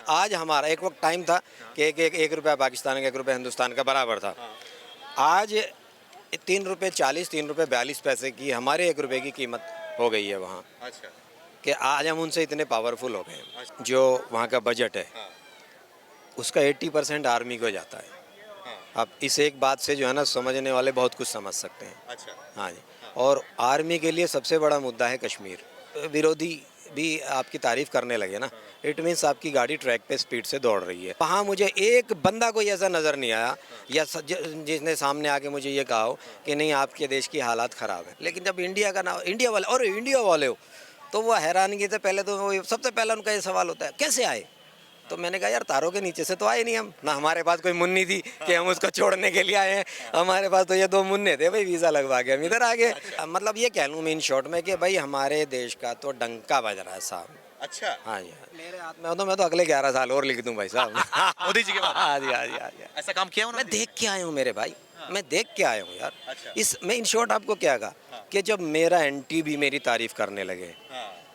आज हमारा एक वक्त टाइम था कि एक रुपया पाकिस्तान का 1 रुपया हिंदुस्तान का बराबर था। आज 3 रुपये 40 3 रुपये 42 पैसे की हमारे 1 रुपये की कीमत हो गई है वहाँ। अच्छा। कि आज हम उनसे इतने पावरफुल हो गए हैं। जो वहाँ का बजट है उसका 80% आर्मी को जाता है। अब इस एक बात से जो है ना समझने वाले बहुत कुछ समझ सकते हैं। अच्छा। हाँ जी। और आर्मी के लिए सबसे बड़ा मुद्दा है कश्मीर। विरोधी भी आपकी तारीफ करने लगे ना, इट मीन्स आपकी गाड़ी ट्रैक पे स्पीड से दौड़ रही है। वहाँ मुझे एक बंदा कोई ऐसा नज़र नहीं आया या जिसने सामने आके मुझे ये कहा हो कि नहीं आपके देश की हालात ख़राब है। लेकिन जब इंडिया का नाम इंडिया वाले हो तो वो हैरानगी से पहले तो वो सबसे पहला उनका ये सवाल होता है कैसे आए। तो मैंने कहा यार तारों के नीचे से तो आए नहीं हम, ना हमारे पास कोई मुन्नी थी कि हम उसको छोड़ने के लिए आए हैं। हमारे पास तो ये 2 मुन्ने थे, भाई वीज़ा लगवा के हम इधर आ गए। मतलब ये कह लूँ मैं इन शॉर्ट में कि भाई हमारे देश का तो डंका बज रहा है साहब। अच्छा। हाँ जी, मेरे हाथ में हो तो मैं तो अगले 11 साल और लिख दूँ भाई साहब। मोदी जी के बाद हाँ जी, हाँ जी, हाँ जी। ऐसा काम किया उन्होंने? मैं देख के आया हूँ मेरे भाई, मैं देख के आया हूँ यार। अच्छा। मैं इन शॉर्ट आपको क्या कहा कि जब मेरा एंटी भी मेरी तारीफ करने लगे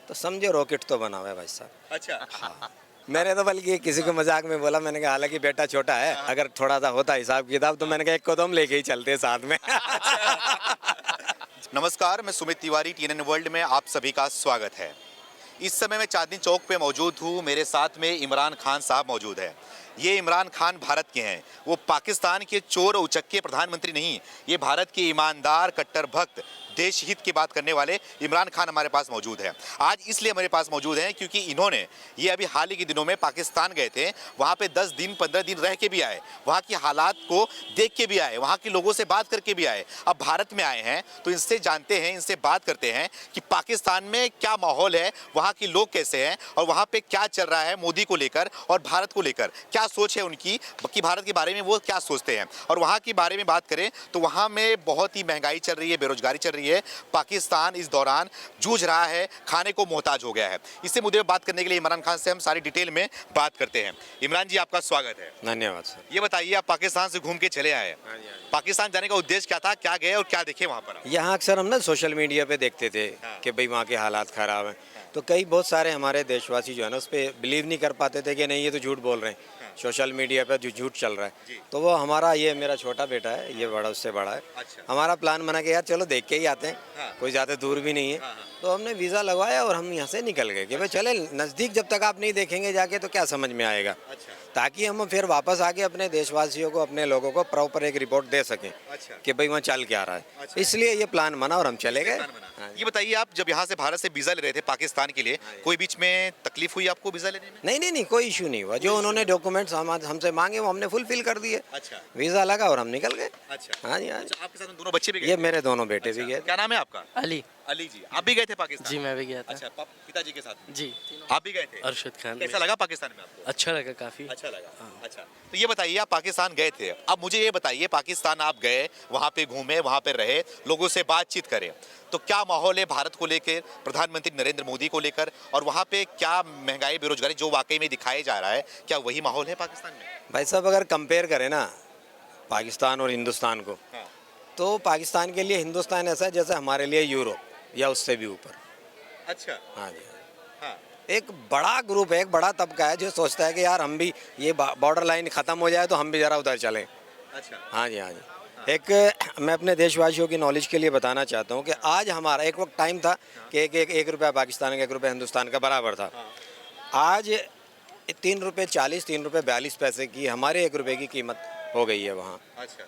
तो समझो रॉकेट तो बना हुआ है भाई साहब। अच्छा। हाँ। मैंने तो बल्कि किसी को मजाक में बोला, मैंने कहा हालांकि बेटा छोटा है, अगर थोड़ा सा होता हिसाब किताब तो मैंने कहा एक को तो हम लेके ही चलते साथ में। नमस्कार, मैं सुमित तिवारी, TNN वर्ल्ड में आप सभी का स्वागत है। इस समय मैं चांदनी चौक पे मौजूद हूँ। मेरे साथ में इमरान खान साहब मौजूद हैं। ये इमरान खान भारत के हैं, वो पाकिस्तान के चोर और उचक्के प्रधानमंत्री नहीं, ये भारत के ईमानदार कट्टर भक्त देश हित की बात करने वाले इमरान खान हमारे पास मौजूद है। आज इसलिए हमारे पास मौजूद हैं क्योंकि इन्होंने ये अभी हाल ही के दिनों में पाकिस्तान गए थे, वहाँ पे 10 दिन 15 दिन रह के भी आए, वहाँ की हालात को देख के भी आए, वहाँ के लोगों से बात करके भी आए। अब भारत में आए हैं तो इनसे जानते हैं, इनसे बात करते हैं कि पाकिस्तान में क्या माहौल है, वहाँ के लोग कैसे हैं और वहाँ पे क्या चल रहा है मोदी को लेकर और भारत को लेकर क्या सोच है उनकी कि भारत के बारे में वो क्या सोचते हैं। और वहाँ के बारे में बात करें तो वहाँ में बहुत ही महंगाई चल रही है, बेरोजगारी चल रही है। पाकिस्तान इस दौरान जूझ रहा है, खाने को मोहताज हो गया है। इससे मुद्दे पर बात करने के लिए इमरान खान से हम सारी डिटेल में बात करते हैं। इमरान जी, आपका स्वागत है। धन्यवाद सर। ये बताइए, आप पाकिस्तान से घूम के चले आए, पाकिस्तान जाने का उद्देश्य क्या था, क्या गए और क्या देखे वहाँ पर? यहाँ अक्सर हम ना सोशल मीडिया पे देखते थे कि भाई वहाँ के हालात ख़राब हैं, तो कई बहुत सारे हमारे देशवासी जो है ना उस पर बिलीव नहीं कर पाते थे कि नहीं ये तो झूठ बोल रहे हैं, सोशल मीडिया पे जो झूठ चल रहा है। तो वो हमारा, ये मेरा छोटा बेटा है, ये बड़ा उससे बड़ा है। हमारा प्लान बना कि यार चलो देख के ही आते हैं, कोई ज़्यादा दूर भी नहीं है। तो हमने वीज़ा लगवाया और हम यहाँ से निकल गए कि भाई चले नज़दीक, जब तक आप नहीं देखेंगे जाके तो क्या समझ में आएगा, ताकि हम फिर वापस आके अपने देशवासियों को, अपने लोगों को प्रॉपर एक रिपोर्ट दे सकें कि भाई वहाँ चल क्या रहा है। इसलिए ये प्लान बना और हम चले गए। ये बताइए, आप जब यहाँ से भारत से वीज़ा ले रहे थे पाकिस्तान के लिए, कोई बीच में तकलीफ हुई आपको वीज़ा लेने में? नहीं, कोई इशू नहीं हुआ। जो उन्होंने डॉक्यूमेंट्स हमसे मांगे वो हमने फुलफिल कर दिए। अच्छा। वीज़ा लगा और हम निकल गए। अच्छा। हाँ जी, हाँ जी। आपके साथ दोनों बच्चे भी गए? ये मेरे दोनों बेटे भी गए। क्या नाम है आपका? अली। अली जी, आप भी गए थे पाकिस्तान? जी, मैं भी गया था। अच्छा, पिताजी के साथ? जी। आप भी गए थे? अरशद खान। कैसा लगा पाकिस्तान में आपको? अच्छा लगा काफ़ी। अच्छा लगा। अच्छा, तो ये बताइए, आप पाकिस्तान गए थे, अब मुझे ये बताइए, पाकिस्तान आप गए, वहाँ पे घूमे, वहाँ पे रहे, लोगों से बातचीत करें, तो क्या माहौल है भारत को लेकर, प्रधानमंत्री नरेंद्र मोदी को लेकर, और वहाँ पे क्या महंगाई बेरोजगारी जो वाकई में दिखाया जा रहा है, क्या वही माहौल है पाकिस्तान में? भाई साहब, अगर कंपेयर करें ना पाकिस्तान और हिंदुस्तान को, तो पाकिस्तान के लिए हिंदुस्तान ऐसा है जैसे हमारे लिए यूरोप या उससे भी ऊपर। अच्छा। हाँ जी। हाँ। एक बड़ा ग्रुप है, एक बड़ा तबका है जो सोचता है कि यार हम भी ये बॉर्डर लाइन ख़त्म हो जाए तो हम भी ज़रा उधर चलें। अच्छा। हाँ जी, हाँ जी। एक मैं अपने देशवासियों की नॉलेज के लिए बताना चाहता हूँ कि आज हमारा एक वक्त टाइम था कि एक रुपया पाकिस्तान का 1 रुपया हिंदुस्तान का बराबर था। आज 3 रुपये 40 3 रुपये 42 पैसे की हमारे 1 रुपये की कीमत हो गई है वहाँ। अच्छा।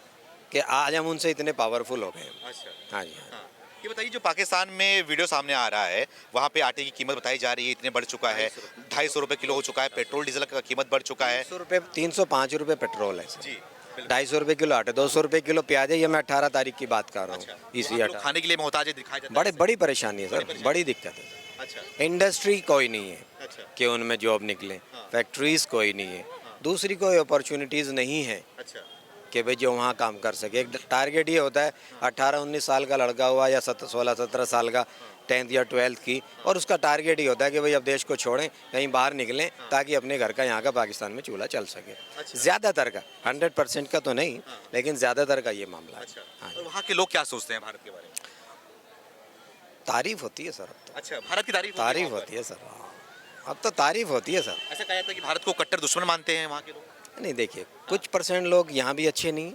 कि आज हम उनसे इतने पावरफुल हो गए हैं। अच्छा। हाँ जी, हाँ। ये बताइए, जो पाकिस्तान में वीडियो सामने आ रहा है, वहाँ पे आटे की कीमत बताई जा रही है इतने बढ़ चुका है, 250 रुपये किलो हो चुका है, पेट्रोल डीजल का कीमत बढ़ चुका है। 305 रुपये पेट्रोल है जी। 250 रुपये किलो आटे, 200 रुपये किलो प्याज है। ये मैं 18 तारीख की बात कर रहा हूँ। इसी खाने के लिए मोहताज दिखाया जाता है। बड़ी परेशानी है सर, बड़ी दिक्कत है। अच्छा। इंडस्ट्री कोई नहीं है अच्छा। कि उनमें जॉब निकले, फैक्ट्रीज कोई नहीं है, दूसरी कोई अपॉर्चुनिटीज़ नहीं है अच्छा। कि भाई जो वहाँ काम कर सके। एक टारगेट ये होता है 18-19 साल का लड़का हुआ या 16-17 साल का, 10th या 12th की, और उसका टारगेट ही होता है कि भाई अब देश को छोड़ें, कहीं बाहर निकलें, ताकि अपने घर का, यहाँ का, पाकिस्तान में चूल्हा चल सके। ज़्यादातर का, 100% का तो नहीं, लेकिन ज़्यादातर का ये मामला है। हाँ। और वहाँ के लोग क्या सोचते हैं भारत के बारे में? तारीफ होती है सर अब तो। अच्छा, भारत की तारीफ होती है सर। अब तो तारीफ होती है सर। ऐसा कहा जाता है कि भारत को कट्टर दुश्मन मानते हैं वहाँ के लोग। नहीं देखिए, कुछ परसेंट लोग यहाँ भी अच्छे नहीं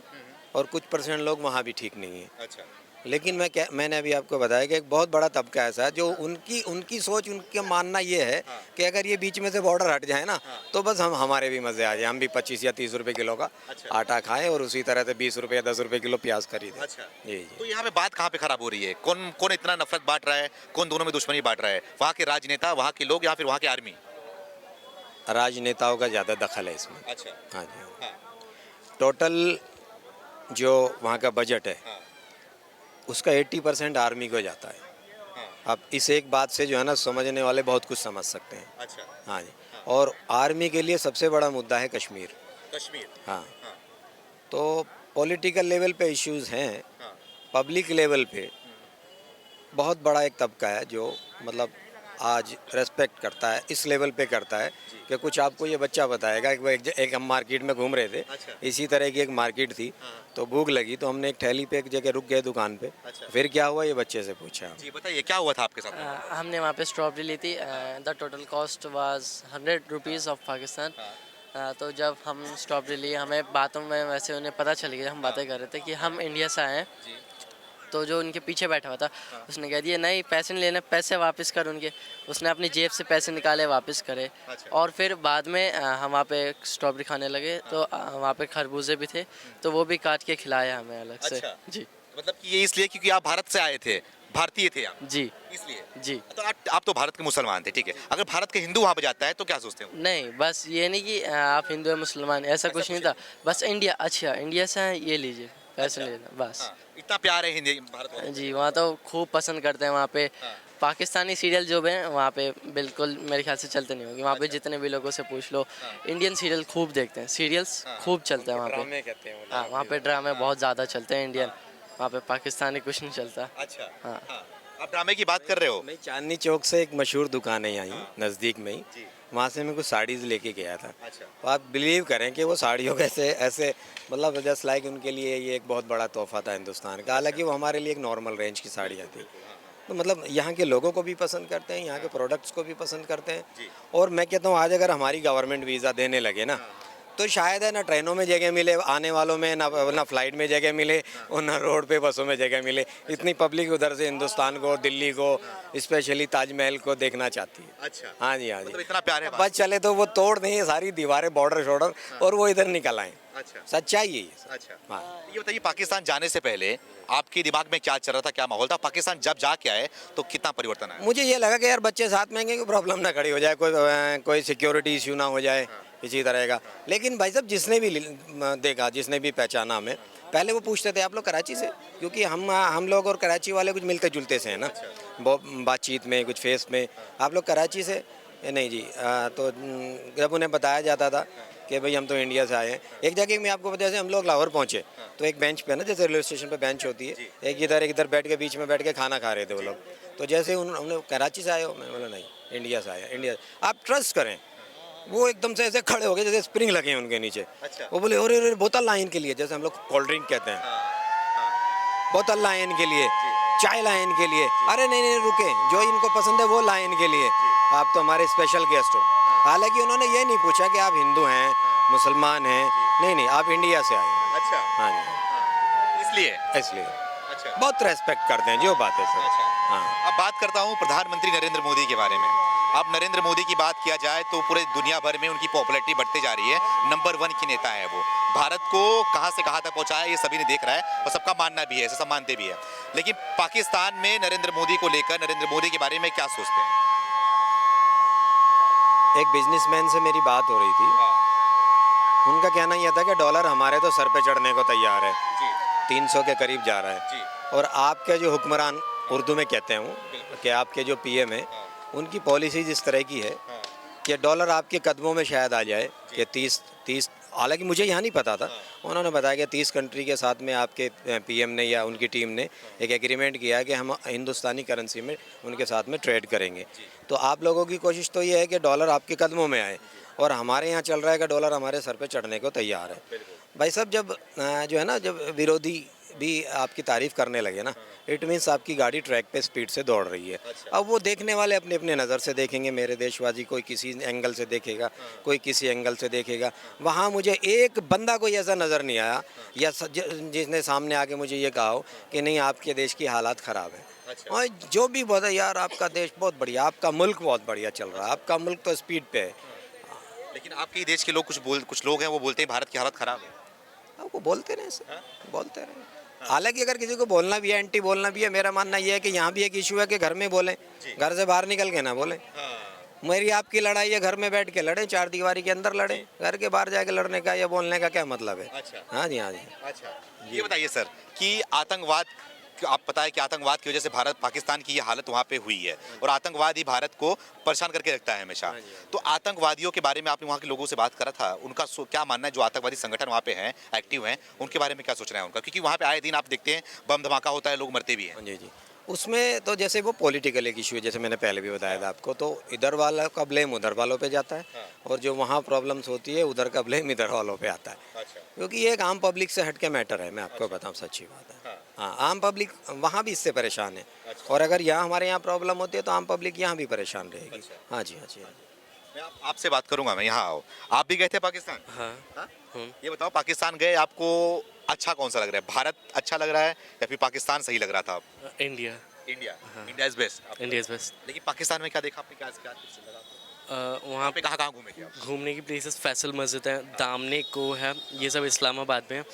और कुछ परसेंट लोग वहाँ भी ठीक नहीं है। अच्छा। लेकिन मैंने अभी आपको बताया कि एक बहुत बड़ा तबका ऐसा है जो उनकी सोच, उनका मानना ये है कि अगर ये बीच में से बॉर्डर हट जाए ना तो बस हमारे भी मज़े आ जाए, हम भी 25 या 30 रुपए किलो का अच्छा। आटा खाएं और उसी तरह से 20 रुपए या 10 रुपए किलो प्याज खरीदें। अच्छा। जी तो जी। यहाँ पे बात कहाँ पे खराब हो रही है? कौन कौन इतना नफरत बांट रहा है? कौन दोनों में दुश्मनी बांट रहा है? वहाँ के राजनेता, वहाँ के लोग या फिर वहाँ की आर्मी? राजनेताओं का ज़्यादा दखल है इसमें। अच्छा। हाँ जी हाँ। हाँ। टोटल जो वहाँ का बजट है हाँ। उसका 80% आर्मी को जाता है। हाँ। अब इस एक बात से जो है ना समझने वाले बहुत कुछ समझ सकते हैं। अच्छा। हाँ जी। हाँ। और आर्मी के लिए सबसे बड़ा मुद्दा है कश्मीर। कश्मीर। हाँ। हाँ। तो पॉलिटिकल लेवल पे इश्यूज हैं, हाँ। पब्लिक लेवल पे बहुत बड़ा एक तबका है जो मतलब आज रेस्पेक्ट करता है, इस लेवल पे करता है कि कुछ आपको ये बच्चा बताएगा कि वो एक हम मार्केट में घूम रहे थे, अच्छा। इसी तरह की एक मार्केट थी, हाँ। तो भूख लगी तो हमने एक ठेली पे एक जगह रुक गए दुकान पे। अच्छा। फिर क्या हुआ ये बच्चे से पूछा। जी बताइए क्या हुआ था आपके साथ? हमने वहाँ पे स्ट्रॉबेरी ली थी। The total cost was 100 rupees of Pakistan. तो जब हम स्ट्रॉबेरी लिए हमें बातों में वैसे उन्हें पता चल गया, हम बातें कर रहे थे कि हम इंडिया से आए हैं। तो जो उनके पीछे बैठा हुआ था उसने कह दिया नहीं पैसे नहीं लेने, पैसे वापस कर उनके। उसने अपनी जेब से पैसे निकाले, वापस करे। अच्छा। और फिर बाद में हम वहाँ पे स्ट्रॉबेरी खाने लगे तो वहाँ पे खरबूजे भी थे तो वो भी काट के खिलाया हमें अलग से। अच्छा। जी मतलब कि ये इसलिए क्योंकि आप भारत से आए थे, भारतीय थे आप, जी इसलिए? जी। तो आप तो भारत के मुसलमान थे, ठीक है। अगर भारत के हिंदू वहाँ पे जाता है तो क्या सोचते हो? नहीं, बस ये नहीं कि आप हिंदू या मुसलमान, ऐसा कुछ नहीं था। बस इंडिया, अच्छा इंडिया से हैं ये लीजिए, पैसे अच्छा। लेना बस। हाँ, इतना प्यार है हिंदी भारत वालों जी वहाँ तो खूब पसंद करते हैं। वहाँ पे हाँ। पाकिस्तानी सीरियल जो भी हैं वहाँ पे बिल्कुल मेरे ख्याल से चलते नहीं होंगे। वहाँ पे अच्छा। जितने भी लोगों से पूछ लो, हाँ। इंडियन सीरियल खूब देखते हैं, सीरियल्स हाँ। खूब चलते हैं वहाँ पे। ड्रामे कहते हैं वो हाँ लोग वहाँ पे अपने। ड्रामे हाँ। बहुत ज़्यादा चलते हैं इंडियन। हाँ। वहाँ पे पाकिस्तानी कुछ नहीं चलता। अच्छा। हाँ। हाँ। आप ड्रामे की बात कर रहे हो? मैं चांदनी चौक से एक मशहूर दुकान है यहाँ हाँ। नज़दीक में ही, जी। वहाँ से मैं कुछ साड़ीज़ लेके गया था। अच्छा। तो आप बिलीव करें कि वो साड़ियों के ऐसे ऐसे मतलब जस्ट लाइक उनके लिए ये एक बहुत बड़ा तोहफा था हिंदुस्तान का। हालांकि वो हमारे लिए एक नॉर्मल रेंज की साड़ियाँ थी। तो मतलब यहाँ के लोगों को भी पसंद करते हैं, यहाँ के प्रोडक्ट्स को भी पसंद करते हैं। जी। और मैं कहता हूँ आज अगर हमारी गवर्नमेंट वीज़ा देने लगे ना तो शायद है ना ट्रेनों में जगह मिले आने वालों में, ना फ्लाइट में जगह मिले और ना रोड पे बसों में जगह मिले। इतनी पब्लिक उधर से हिंदुस्तान को, दिल्ली को, स्पेशली ताजमहल को देखना चाहती है। अच्छा। हाँ जी हाँ जी। मतलब इतना प्यार है बस चले तो वो तोड़ दें ये सारी दीवारें, बॉर्डर शॉर्डर, और वो इधर निकल आए। अच्छा। सच्चाई है ये। अच्छा। हाँ। ये बताइए पाकिस्तान जाने से पहले आपके दिमाग में क्या चल रहा था, क्या माहौल था? पाकिस्तान जब जाके आए तो कितना परिवर्तन आया? मुझे ये लगा कि यार बच्चे साथ में आएंगे, कोई प्रॉब्लम ना खड़ी हो जाए, कोई सिक्योरिटी इश्यू ना हो जाए इसी तरह का। लेकिन भाई साहब जिसने भी देखा, जिसने भी पहचाना हमें, पहले वो पूछते थे आप लोग कराची से, क्योंकि हम लोग और कराची वाले कुछ मिलते जुलते से हैं ना, बातचीत में कुछ फेस में। आप लोग कराची से? नहीं जी। तो जब उन्हें बताया जाता था कि भाई हम तो इंडिया से आए हैं। एक जगह मैं आपको बता, जैसे हम लोग लाहौर पहुँचे तो एक बेंच पे ना, जैसे रेलवे स्टेशन पे बेंच होती है, एक इधर बैठ के बीच में बैठ के खाना खा रहे थे वो लोग। तो जैसे उन्होंने कराची से आए हो, मैं बोला नहीं इंडिया से आया, इंडिया। आप ट्रस्ट करें वो एकदम से ऐसे खड़े हो गए जैसे स्प्रिंग लगे हैं उनके नीचे। अच्छा। वो बोले अरे बोतल लाए इनके लिए, जैसे हम लोग कोल्ड ड्रिंक कहते हैं, बोतल लाए इनके लिए, चाय लाए इनके लिए। अरे नहीं रुके, जो इनको पसंद है वो लाए इनके लिए, आप तो हमारे स्पेशल गेस्ट हो। हालांकि उन्होंने ये नहीं पूछा कि आप हिंदू हैं, मुसलमान हैं, नहीं आप इंडिया से आए। अच्छा। हाँ जी। इसलिए अच्छा। बहुत रेस्पेक्ट करते हैं जो बात है सर। अच्छा। हाँ। अब बात करता हूँ प्रधानमंत्री नरेंद्र मोदी के बारे में। अब नरेंद्र मोदी की बात किया जाए तो पूरे दुनिया भर में उनकी पॉपुलैरिटी बढ़ती जा रही है। नंबर 1 की नेता है वो। भारत को कहाँ से कहाँ तक पहुँचाया ये सभी ने देख रहा है और सबका मानना भी है, सब मानते भी है। लेकिन पाकिस्तान में नरेंद्र मोदी को लेकर, नरेंद्र मोदी के बारे में क्या सोचते हैं? एक बिजनेसमैन से मेरी बात हो रही थी, उनका कहना यह था कि डॉलर हमारे तो सर पे चढ़ने को तैयार है, जी 300 के करीब जा रहा है। जी। और आपके जो हुक्मरान, उर्दू में कहते हैं कि आपके जो पीएम है, उनकी पॉलिसीज इस तरह की है कि डॉलर आपके कदमों में शायद आ जाए कि 30, हालांकि मुझे यहाँ नहीं पता था, उन्होंने बताया कि 30 कंट्री के साथ में आपके पीएम ने या उनकी टीम ने एक एग्रीमेंट किया कि हम हिंदुस्तानी करेंसी में उनके साथ में ट्रेड करेंगे। तो आप लोगों की कोशिश तो ये है कि डॉलर आपके कदमों में आए, और हमारे यहाँ चल रहा है कि डॉलर हमारे सर पे चढ़ने को तैयार है। भाई साहब जब जो है ना, जब विरोधी भी आपकी तारीफ करने लगे ना, इट मीन्स आपकी गाड़ी ट्रैक पे स्पीड से दौड़ रही है। अब वो देखने वाले अपने अपने नज़र से देखेंगे, मेरे देशवासी कोई किसी एंगल से देखेगा, कोई किसी एंगल से देखेगा। वहाँ मुझे एक बंदा कोई ऐसा नज़र नहीं आया या जिसने सामने आके मुझे ये कहा हो कि नहीं आपके देश की हालात ख़राब है। और जो भी बोला यार आपका देश बहुत बढ़िया, आपका मुल्क बहुत बढ़िया चल रहा है, आपका मुल्क तो स्पीड पे है। लेकिन आपके ही देश के लोग कुछ लोग हैं वो बोलते हैं भारत की हालत खराब है। अब वो बोलते रहे सर, बोलते रहे। हालांकि अगर किसी को बोलना भी है, एंटी बोलना भी है, मेरा मानना ये है कि यहाँ भी एक इशू है कि घर में बोलें, घर से बाहर निकल के ना बोलें। मेरी आपकी लड़ाई है घर में बैठ के लड़ें, चार दीवारी के अंदर लड़ें, घर के बाहर जाके लड़ने का या बोलने का क्या मतलब है। अच्छा। हाँ जी, हाँ जी। अच्छा, ये बताइए सर कि आतंकवाद, आप पता है कि आतंकवाद की वजह से भारत पाकिस्तान की ये हालत वहाँ पे हुई है और आतंकवाद ही भारत को परेशान करके रखता है हमेशा। तो आतंकवादियों के बारे में आपने वहाँ के लोगों से बात करा था, उनका क्या मानना है, जो आतंकवादी संगठन वहाँ पे हैं, एक्टिव हैं, उनके बारे में क्या सोचना है उनका? क्योंकि वहाँ पे आए दिन आप देखते हैं बम धमाका होता है, लोग मरते भी हैं। जी जी, उसमें तो जैसे वो पॉलिटिकल एक इशू है, जैसे मैंने पहले भी बताया था आपको, तो इधर वाला का ब्लेम उधर वालों पे जाता है और जो वहाँ प्रॉब्लम्स होती है उधर का ब्लेम इधर वालों पे आता है। अच्छा। क्योंकि ये एक आम पब्लिक से हट के मैटर है, मैं आपको बताऊँ सच्ची बात है। हाँ, आम पब्लिक वहाँ भी इससे परेशान है और अगर यहाँ हमारे यहाँ प्रॉब्लम होती है तो आम पब्लिक यहाँ भी परेशान रहेगी। हाँ जी, हाँ जी, हाँ जी। मैं आपसे बात करूंगा, मैं यहाँ आओ, आप भी गए थे पाकिस्तान? हाँ। ये बताओ पाकिस्तान गए, आपको अच्छा कौन सा लग रहा है? भारत अच्छा लग रहा है या फिर पाकिस्तान सही लग रहा था? India. India. India is best. India is best. लेकिन पाकिस्तान में क्या देखा आपने, क्या क्या कुछ लगा आपको? वहाँ पे कहाँ घूमे थे आप? घूमने की प्लेसेस फैसल मस्जिद है, दामने को है, ये सब इस्लामाबाद में है।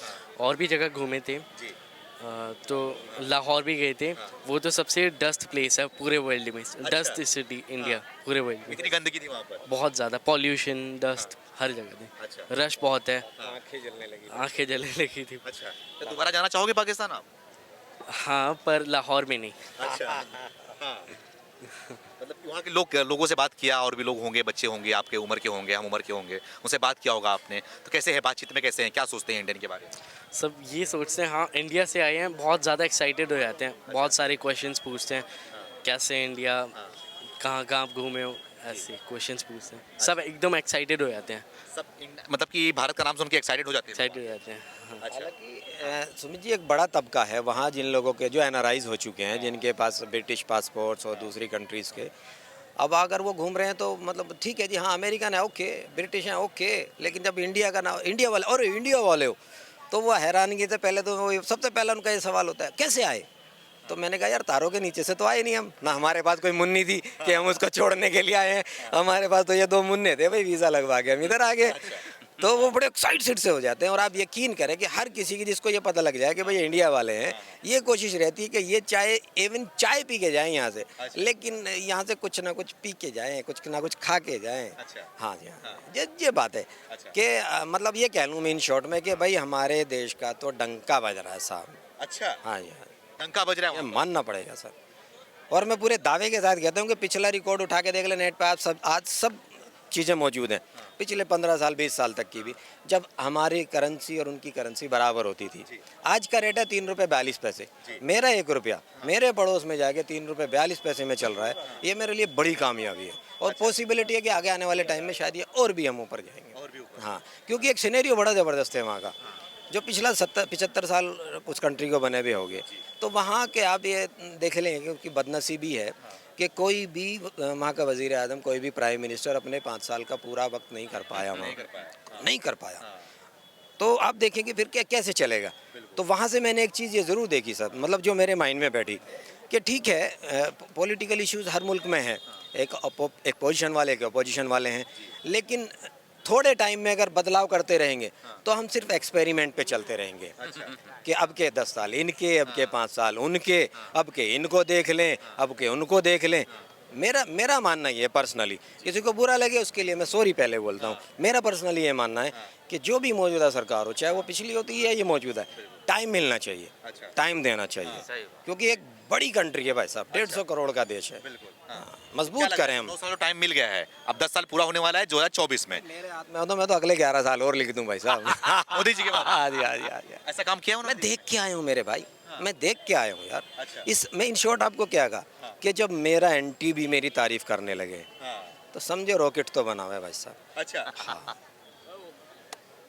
और भी जगह घूमे थे। जी। तो लाहौर भी गए थे। वो तो सबसे डस्ट प्लेस है पूरे वर्ल्ड में, डस्ट सिटी इंडिया पूरे वर्ल्ड में। इतनी गंदगी थी वहाँ पर? बहुत ज़्यादा पॉल्यूशन, डस्ट हर जगह थी। अच्छा। रश बहुत है, आँखें जलने लगी। आंखें जलने लगी थी। अच्छा, तो दोबारा जाना चाहोगे पाकिस्तान आप? हाँ, पर लाहौर में नहीं। अच्छा। हाँ। मतलब कि वहाँ के लोगों से बात किया, और भी लोग होंगे, बच्चे होंगे, आपके उम्र के होंगे, हम उम्र के होंगे, उनसे बात किया होगा आपने, तो कैसे है बातचीत में, कैसे हैं, क्या सोचते हैं इंडियन के बारे में? सब ये सोचते हैं, हाँ इंडिया से आए हैं, बहुत ज़्यादा एक्साइटेड हो जाते हैं, बहुत सारे क्वेश्चंस पूछते हैं, कैसे इंडिया, कहाँ कहाँ आप घूमे हो, ऐसे क्वेश्चंस पूछते हैं, सब एकदम एक्साइटेड हो जाते हैं। सब मतलब कि भारत का नाम सुन के एक्साइटेड हो जाते हैं? एक्साइटेड हो जाते हैं, हाँ। हालांकि सुमित जी एक बड़ा तबका है वहाँ जिन लोगों के जो एनआरआईज हो चुके हैं, जिनके पास ब्रिटिश पासपोर्ट्स और दूसरी कंट्रीज़ के, अब अगर वो घूम रहे हैं तो मतलब ठीक है जी, हाँ अमेरिकन है ओके, ब्रिटिश है ओके, लेकिन जब इंडिया का नाम, इंडिया वाले और इंडिया वाले हो, तो वो हैरानगी से पहले तो वो सबसे पहला उनका ये सवाल होता है कैसे आए। तो मैंने कहा यार तारों के नीचे से तो आए नहीं हम, ना हमारे पास कोई मुन्नी थी कि हम उसको छोड़ने के लिए आए हैं, हमारे पास तो ये दो मुन्ने थे भाई, वीज़ा लगवा के हम इधर आ गए। तो वो बड़े एक्साइटेड से हो जाते हैं और आप यकीन करें कि हर किसी की जिसको ये पता लग जाए कि भाई इंडिया वाले हैं, ये कोशिश रहती है कि ये चाय, इवन चाय पी के जाएं यहाँ से, लेकिन यहाँ से कुछ ना कुछ पी के जाएं, कुछ ना कुछ खा के जाएं। हाँ जी, हाँ, ये बात है कि मतलब ये कह लूँ मैं इन शॉर्ट में कि भाई हमारे देश का तो डंका बज रहा है साहब। अच्छा। हाँ जी, हाँ, डंका बज रहा है, मानना पड़ेगा सर। और मैं पूरे दावे के साथ कहता हूँ कि पिछला रिकॉर्ड उठा के देख ले नेट पे, आप सब आज सब चीज़ें मौजूद हैं, पिछले 15 साल 20 साल तक की भी, जब हमारी करेंसी और उनकी करेंसी बराबर होती थी। आज का रेट है 3 रुपये 42 पैसे, मेरा 1 रुपया मेरे पड़ोस में जाके 3 रुपये 42 पैसे में चल रहा है, ये मेरे लिए बड़ी कामयाबी है और पॉसिबिलिटी है कि आगे आने वाले टाइम में शायद ये और भी हम ऊपर जाएंगे। हाँ, क्योंकि एक सिनेरियो बड़ा ज़बरदस्त है वहाँ का, जो पिछला 75 साल उस कंट्री को बने हुए हो गए, तो वहाँ के आप ये देख लें क्योंकि बदनसीबी है कि कोई भी वहाँ का वज़ीर आज़म, कोई भी प्राइम मिनिस्टर अपने 5 साल का पूरा वक्त नहीं कर पाया वहाँ, नहीं कर पाया। तो आप देखेंगे फिर क्या कैसे चलेगा। तो वहाँ से मैंने एक चीज़ ये ज़रूर देखी सर, मतलब जो मेरे माइंड में बैठी कि ठीक है पॉलिटिकल इश्यूज़ हर मुल्क में हैं, एक पोजीशन वाले एक अपोजिशन वाले हैं, लेकिन थोड़े टाइम में अगर बदलाव करते रहेंगे तो हम सिर्फ एक्सपेरिमेंट पे चलते रहेंगे कि अब के 10 साल इनके, अब के 5 साल उनके, अब के इनको देख लें, अब के उनको देख लें। मेरा मानना ये है पर्सनली, किसी को बुरा लगे उसके लिए मैं सॉरी पहले बोलता हूँ, मेरा पर्सनली ये मानना है कि जो भी मौजूदा सरकार हो, चाहे वो पिछली होती है ये मौजूदा है, टाइम मिलना चाहिए, टाइम देना चाहिए, क्योंकि एक बड़ी कंट्री है भाई साहब, 150 करोड़ का देश है, मजबूत करें हम। 2 साल टाइम मिल गया है, अब 10 साल पूरा होने वाला है 2024 में। मेरे हाथ में हो तो मैं तो अगले 11 साल और लिख दूं भाई साहब। मोदी जी के बाद? हाँ जी, हाँ जी, हाँ जी। ऐसा काम किया उन्होंने? मैं देख के आया हूँ मेरे भाई, मैं देख के आया हूँ यार। इस मैं इन शॉर्ट आपको क्या कहा कि जब मेरा एंटी भी मेरी तारीफ करने लगे तो समझो रॉकेट तो बना हुआ है भाई साहब। अच्छा। हाँ,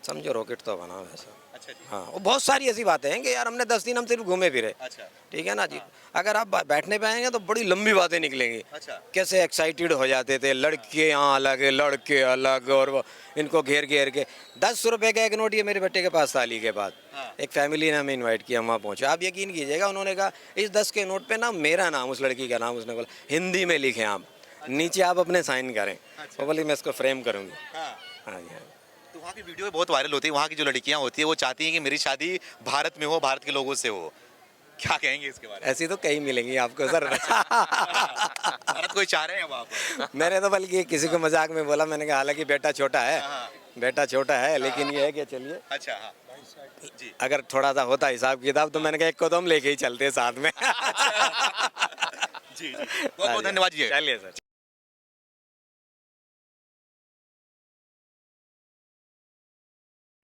समझो रॉकेट तो बना वैसा। अच्छा जी। हाँ, वो बहुत सारी ऐसी बातें हैं कि यार हमने 10 दिन हम सिर्फ घूमे फिरे, अच्छा ठीक है ना जी। अगर आप बैठने पे आएंगे तो बड़ी लंबी बातें निकलेंगी। अच्छा कैसे एक्साइटेड हो जाते थे, लड़के यहाँ अलग है, लड़के अलग, और वो इनको घेर घेर के 10 रुपए का एक नोट ये मेरे बेटे के पास थाली के बाद हाँ। एक फैमिली ने हमें इनवाइट किया, हम वहाँ पहुँचे। आप यकीन कीजिएगा, उन्होंने कहा इस 10 के नोट पे ना मेरा नाम, उस लड़की का नाम, उसने बोला हिंदी में लिखें आप, नीचे आप अपने साइन करें। वो बोली मैं इसको फ्रेम करूँगी। हाँ। हाँ जी, हाँ। तो वहाँ की वीडियो बहुत वायरल होती है, वहाँ की जो लड़कियाँ होती है वो चाहती हैं कि मेरी शादी भारत में हो, भारत के लोगों से हो। क्या कहेंगे इसके बारे में? ऐसी तो कई मिलेंगी आपको सर। भारत कोई चाह रहे हैं वहाँ पर? मैंने तो बल्कि किसी को मजाक में बोला, मैंने कहा हालांकि बेटा छोटा है, हाँ। बेटा छोटा है, लेकिन ये है कि चलिए अच्छा हाँ जी। अगर थोड़ा सा होता हिसाब किताब तो मैंने कहा एक को तो हम लेके ही चलते साथ में। जी जी, बहुत बहुत धन्यवाद जी। चलिए सर।